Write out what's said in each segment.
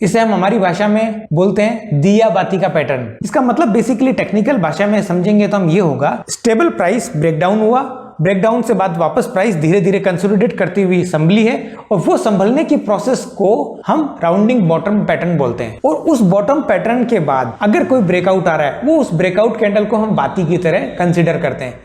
इसे हम हमारी भाषा में बोलते हैं दिया बाती का पैटर्न। इसका मतलब बेसिकली टेक्निकल भाषा में समझेंगे तो हम ये होगा, स्टेबल प्राइस ब्रेकडाउन हुआ, ब्रेकडाउन से बाद वापस प्राइस धीरे धीरे कंसोलिडेट करती हुई संभली है और वो संभलने की प्रोसेस को हम राउंडिंग बॉटम पैटर्न बोलते हैं। और उस बॉटम पैटर्न के बाद अगर कोई ब्रेकआउट आ रहा है, वो उस ब्रेकआउट कैंडल को हम बाती की तरह कंसीडर करते हैं।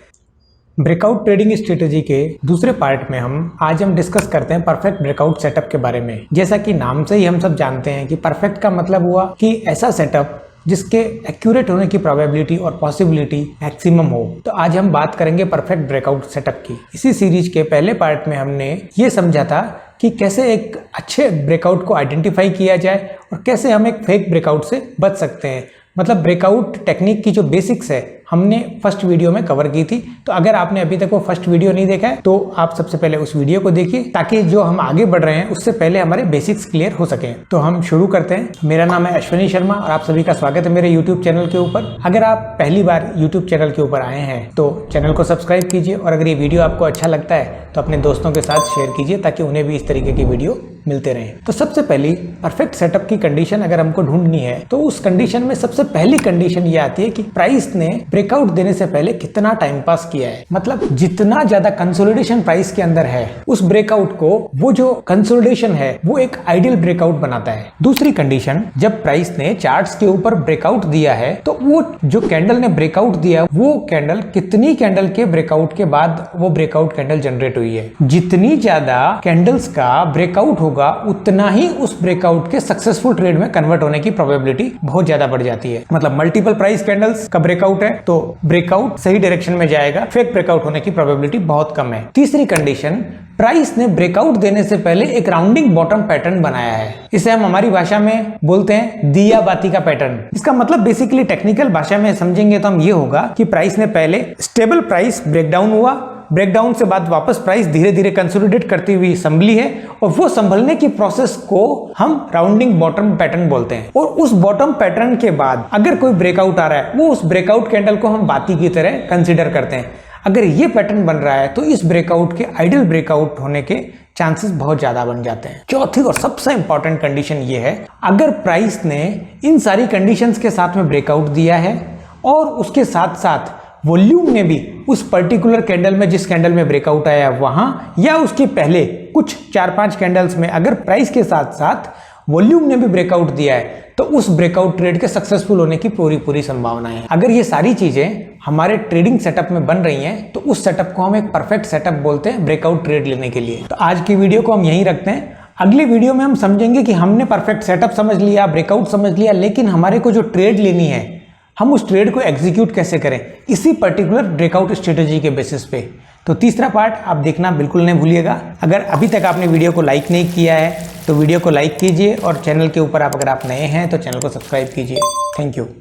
ब्रेकआउट ट्रेडिंग स्ट्रेटेजी के दूसरे पार्ट में आज हम डिस्कस करते हैं परफेक्ट ब्रेकआउट सेटअप के बारे में। जैसा कि नाम से ही हम सब जानते हैं कि परफेक्ट का मतलब हुआ कि ऐसा सेटअप जिसके एक्यूरेट होने की प्रोबेबिलिटी और पॉसिबिलिटी मैक्सिमम हो। तो आज हम बात करेंगे परफेक्ट ब्रेकआउट सेटअप की। इसी सीरीज के पहले पार्ट में हमने ये समझा था कि कैसे एक अच्छे ब्रेकआउट को आइडेंटिफाई किया जाए और कैसे हम एक फेक ब्रेकआउट से बच सकते हैं। मतलब ब्रेकआउट टेक्निक की जो बेसिक्स है हमने फर्स्ट वीडियो में कवर की थी। तो अगर आपने अभी तक वो फर्स्ट वीडियो नहीं देखा है तो आप सबसे पहले उस वीडियो को देखिए, ताकि जो हम आगे बढ़ रहे हैं उससे पहले हमारे बेसिक्स क्लियर हो सके। तो हम शुरू करते हैं। मेरा नाम है अश्विनी शर्मा और आप सभी का स्वागत है मेरे यूट्यूब चैनल के ऊपर। अगर आप पहली बार यूट्यूब चैनल के ऊपर आए हैं तो चैनल को सब्सक्राइब कीजिए और अगर ये वीडियो आपको अच्छा लगता है तो अपने दोस्तों के साथ शेयर कीजिए ताकि उन्हें भी इस तरीके की वीडियो मिलते रहें। तो सबसे पहली परफेक्ट सेटअप की कंडीशन अगर हमको ढूंढनी है तो उस कंडीशन में सबसे पहली कंडीशन ये आती है कि प्राइस ने ब्रेकआउट देने से पहले कितना टाइम पास किया है। मतलब जितना ज्यादा कंसोलिडेशन प्राइस के अंदर है उस ब्रेकआउट को, वो जो कंसोलिडेशन है वो एक आइडियल ब्रेकआउट बनाता है। दूसरी कंडीशन, जब प्राइस ने चार्ट्स के ऊपर ब्रेकआउट दिया है तो वो जो कैंडल ने ब्रेकआउट दिया वो कैंडल कितनी कैंडल के ब्रेकआउट के बाद वो ब्रेकआउट कैंडल जनरेट हुई है। जितनी ज्यादा कैंडल्स का ब्रेकआउट होगा उतना ही उस ब्रेकआउट के सक्सेसफुल ट्रेड में कन्वर्ट होने की प्रोबेबिलिटी बहुत ज्यादा बढ़ जाती है। मतलब मल्टीपल प्राइस कैंडल्स का ब्रेकआउट है तो ब्रेकआउट सही डायरेक्शन में जाएगा, फेक ब्रेकआउट होने की प्रोबेबिलिटी बहुत कम है। तीसरी कंडीशन, प्राइस ने ब्रेकआउट देने से पहले एक राउंडिंग बॉटम पैटर्न बनाया है। इसे हम हमारी भाषा में बोलते हैं दिया बाती का पैटर्न। इसका मतलब बेसिकली टेक्निकल भाषा में समझेंगे तो हम ये होगा कि प्राइस ने पहले स्टेबल प्राइस ब्रेकडाउन हुआ, ब्रेकडाउन से बाद वापस प्राइस धीरे धीरे कंसोलिडेट करती हुई संभली है और वो संभलने की प्रोसेस को हम राउंडिंग बॉटम पैटर्न बोलते हैं। और उस बॉटम पैटर्न के बाद अगर कोई ब्रेकआउट आ रहा है, वो उस ब्रेकआउट कैंडल को हम बाती की तरह कंसीडर करते हैं। अगर ये पैटर्न बन रहा है तो इस ब्रेकआउट के आइडियल ब्रेकआउट होने के चांसेस बहुत ज्यादा बन जाते हैं। चौथी और सबसे इंपॉर्टेंट कंडीशन ये है, अगर प्राइस ने इन सारी कंडीशंस के साथ में ब्रेकआउट दिया है और उसके साथ साथ वॉल्यूम में भी उस पर्टिकुलर कैंडल में, जिस कैंडल में ब्रेकआउट आया वहां या उसके पहले कुछ 4-5 कैंडल्स में अगर प्राइस के साथ साथ वॉल्यूम ने भी ब्रेकआउट दिया है तो उस ब्रेकआउट ट्रेड के सक्सेसफुल होने की पूरी संभावना है। अगर ये सारी चीजें हमारे ट्रेडिंग सेटअप में बन रही हैं तो उस सेटअप को हम एक परफेक्ट सेटअप बोलते हैं ब्रेकआउट ट्रेड लेने के लिए। तो आज की वीडियो को हम यहीं रखते हैं। अगली वीडियो में हम समझेंगे कि हमने परफेक्ट सेटअप समझ लिया, ब्रेकआउट समझ लिया, लेकिन हमारे को जो ट्रेड लेनी है हम उस ट्रेड को एग्जीक्यूट कैसे करें इसी पर्टिकुलर ब्रेकआउट स्ट्रेटेजी के बेसिस पे। तो तीसरा पार्ट आप देखना बिल्कुल नहीं भूलिएगा। अगर अभी तक आपने वीडियो को लाइक नहीं किया है तो वीडियो को लाइक कीजिए और चैनल के ऊपर अगर आप नए हैं तो चैनल को सब्सक्राइब कीजिए। Thank you.